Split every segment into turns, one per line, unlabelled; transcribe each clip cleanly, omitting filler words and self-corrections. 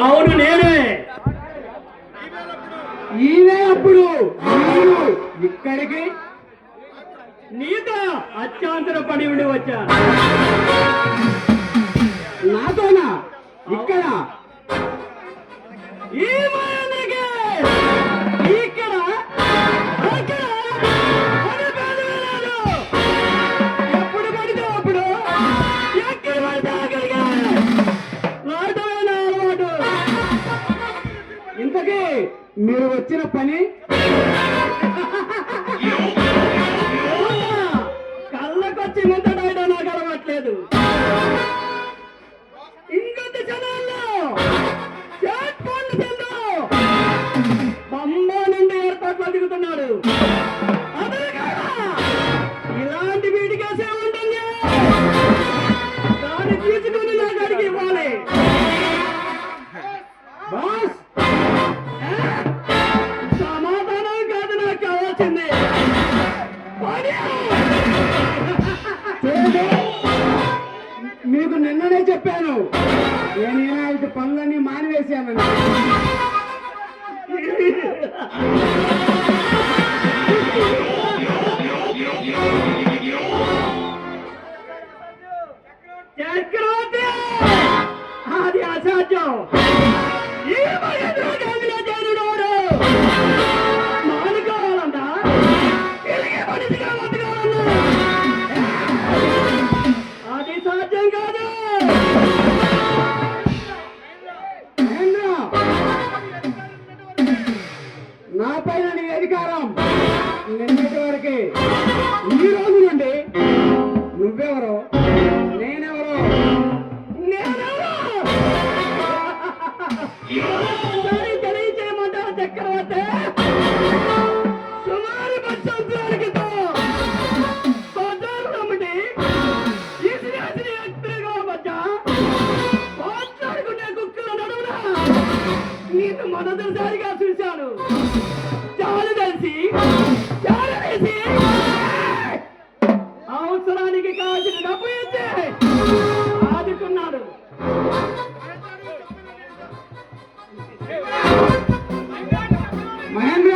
అవును నేనే.
ఈయనే అప్పుడు మీరు ఇక్కడికి
నీతో అత్యంతర పడి ఉండి వచ్చా.
నాతోనా? ఇక్కడ
ఈ మాయనకే ఇక్కడ అక్కడ పని పేదలేదు. ఎప్పుడు పడితే అప్పుడు ఎక్కడ పడితే అక్కడికి రావటమైన అలవాటు.
ఇంతకీ మీరు వచ్చిన పని
కళ్ళకొచ్చి ముందటైనా నాకు అలవాట్లేదు. ఇంకొద్ది క్షణాల్లో బొమ్మ నుండి ఏర్పాట్లు దిగుతున్నాడు. అదే కాదా ఇలాంటి వీటికేసే ఉంటుంది. దాన్ని తీసుకుని నా గడికి ఇవ్వాలి.
బాస్
సమాధానం కాదు నాకు కావాల్సింది.
మీకు నిన్ననే చెప్పాను, నేను ఇలాంటి పనులన్నీ మానివేశానని.
చక్రవర్తి అది అసాధ్యం. ఈ మహేంద్ర గాంధీలో చేరినోడు మానుకోవాలంట. ఇలాగే మనిషిగా బతకాలన్నా అది సాధ్యం కాదు.
మహేంద్ర, నా పైన నీ అధికారం నిన్నటి వరకే. ఈ రోజు నుండి నువ్వెవరో నేనెవరో
తెలియచేయమంటారు చక్రవర్తి. సుమారు 10 సంవత్సరాల క్రితం బజారులమ్మటి ఈసిరి ఎత్తుగా మధ్య మాట్లాడుకునే కుక్కల నడువున నిన్ను మొదటిసారిగా చూశాను. చాలు తెలిసి చాలు వేసి అవసరానికి కావాల్సిన డబ్బు ఇచ్చి ఆదుకున్నాడు.
మహేంద్ర,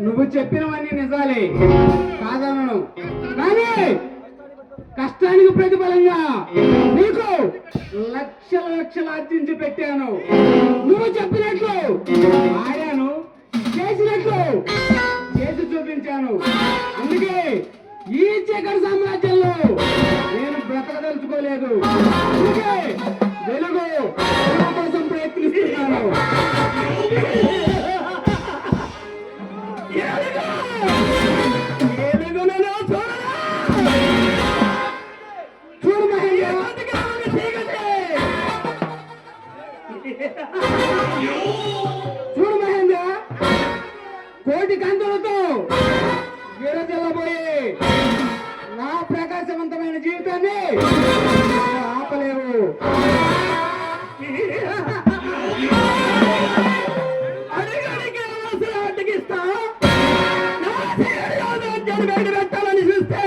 నువ్వు చెప్పినవన్నీ నిజాలే కాదనను, కానీ కష్టానికి ప్రతిఫలంగా నీకు లక్షలు ఆర్జించి పెట్టాను. నువ్వు చెప్పినట్లు ఆడాను, చేసినట్లు చేసి చూపించాను. అందుకే ఈ చీకటి సామ్రాజ్యంలో నేను బ్రతకదలుచుకోలేదు. అందుకే వెలుగు కోసం ప్రయత్నిస్తున్నాను. చూడు మహేంద్ర, చూడు మహేంద్ర, కోటి కందులతో విరజల్లబోయే నా ప్రకాశవంతమైన జీవితాన్ని ఆపలేవు.
పెట్టాలని చూస్తే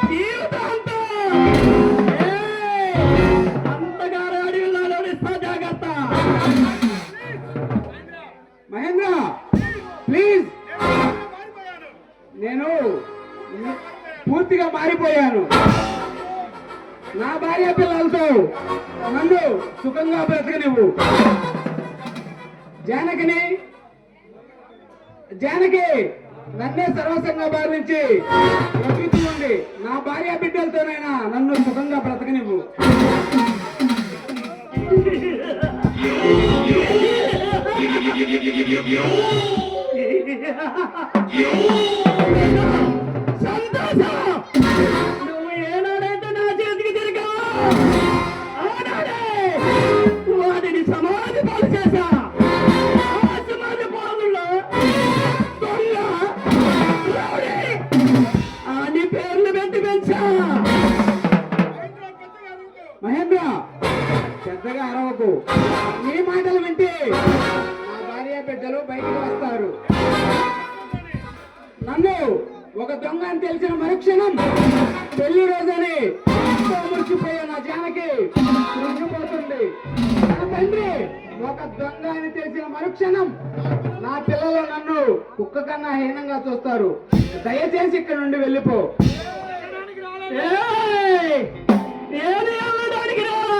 జీవితాంతం అంతగారు అడవిలో ఇస్తా. జాగ్రత్త
మహేంద్ర, ప్లీజ్, నేను పూర్తిగా మారిపోయాను. నా భార్య పిల్లలతో నన్ను సుఖంగా బ్రతకనివ్వు. జానకి నన్నే సర్వస్వంగా భావించి బ్రతుకుతుంది. నా భార్య బిడ్డలతోనైనా నన్ను సుఖంగా బ్రతకనివ్వు.
నువ్వు ఏనాడైతే నా చేతికి తిరిగావో ఆనాడే వాటిని సమాధి పాలు చేశా. ఆ సమాధి పాలులో దొంగ రౌడీ అని పేర్లు పెట్టి పెంచా.
మహేంద్ర, పెద్దగా అరవకు. నీ మాటలు వింటే నా భార్య బిడ్డలు బయటకు వస్తారు. నన్ను ఒక దొంగ అని తెలిసిన మరుక్షణం పెళ్లి రోజని మురిసిపోయే నా జానకి కృంగిపోతుంది. తండ్రి ఒక దొంగ అని తెలిసిన మరుక్షణం నా పిల్లలు నన్ను కుక్క కన్నా హీనంగా చూస్తారు. దయచేసి ఇక్కడ నుండి వెళ్ళిపో.
ఏయ్! నేను వెళ్ళడానికి రానా?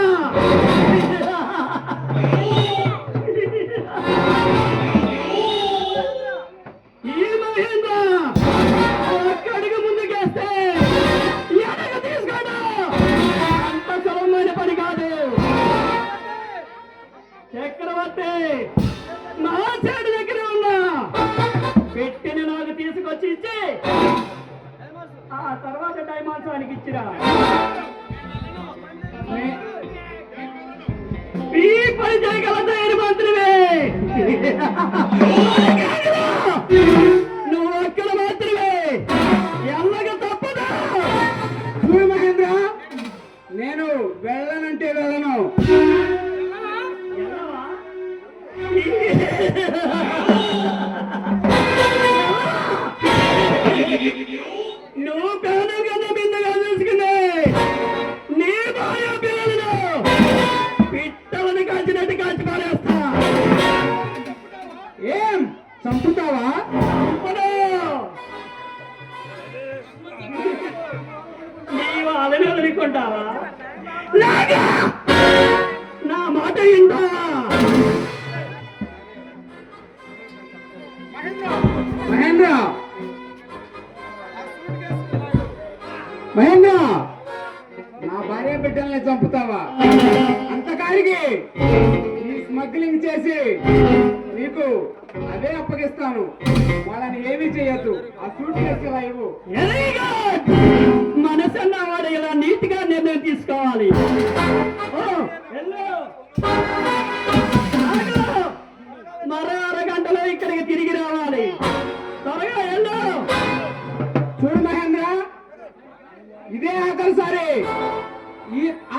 ఈ మహేంద్ర ఒక్కడికి ముందుకేస్తే ఎనక తీసుకోడు. అంత సులభమైన పని కాదు. చక్రవర్తి నా చేతి దగ్గర ఉన్నా పెట్టిన నాకు తీసుకొచ్చి ఇచ్చి ఆ తర్వాత డైమాన్సానికి ఇచ్చిరా. ఈ పని చేయగల ధైర్య మంత్రివే. నువ్వు అక్కడ మాత్రమే ఎల్లగ తప్పదా?
చూడు మహేంద్ర, నేను వెళ్ళనంటే వెళ్ళను.
ఎల్లవా? నువ్వు పేదగా బిందగా చూసుకునే నీ భార్య పిల్లలను పిట్టలను కాల్చినట్టు కాల్చి పారేస్తా.
ఏం చంపుతావా?
చంపను. నీవు అలని వదులుకుంటావా? లాగా! నా మాట వింటావా?
మహేంద్ర, మహేంద్ర, నా భార్య బిడ్డల్ని చంపుతావా? అంతకాడికి ఈ స్మగ్లింగ్ చేసి నీకు అదే అప్పగిస్తాను. వాళ్ళని ఏమీ చేయొద్దు. ఆ సూట్ కేసు ఇలా ఇవ్వు.
Very good! మనసన్న వాడు ఇలా నీట్గా నిర్ణయం తీసుకోవాలి. ఓ, వెళ్ళు. ఆగు. మరో అరగంటలో ఇక్కడికి తిరిగి రావాలి. త్వరగా వెళ్ళు.
చూడు మహేంద్ర, ఇదే ఆఖరిసారి.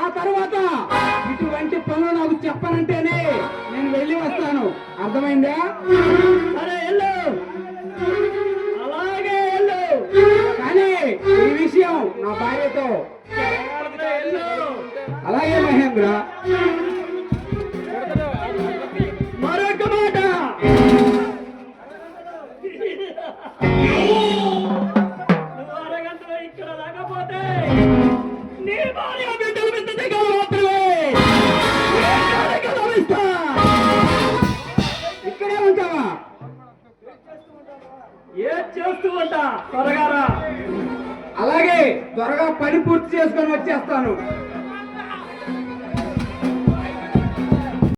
ఆ తర్వాత ఇటువంటి పనులు నాకు చెప్పనంటేనే నేను వెళ్ళి వస్తాను. అర్థమైందా?
సరే వెళ్ళు. అలాగే వెళ్ళు.
కానీ ఈ విషయం నా భార్యతో.
వెళ్ళు.
అలాగే మహేంద్ర.
మరొక మాట. నువ్వు అరగంటలో ఇక్కడ రాకపోతే నీ భార్య బిడ్డల మీద దిగలు మాత్రమే గమనిస్తా.
ఇక్కడే ఉంటావా?
ఏం చేస్తూ ఉంటా? త్వరగా రా.
అలాగే త్వరగా పని పూర్తి చేసుకొని వచ్చేస్తాను.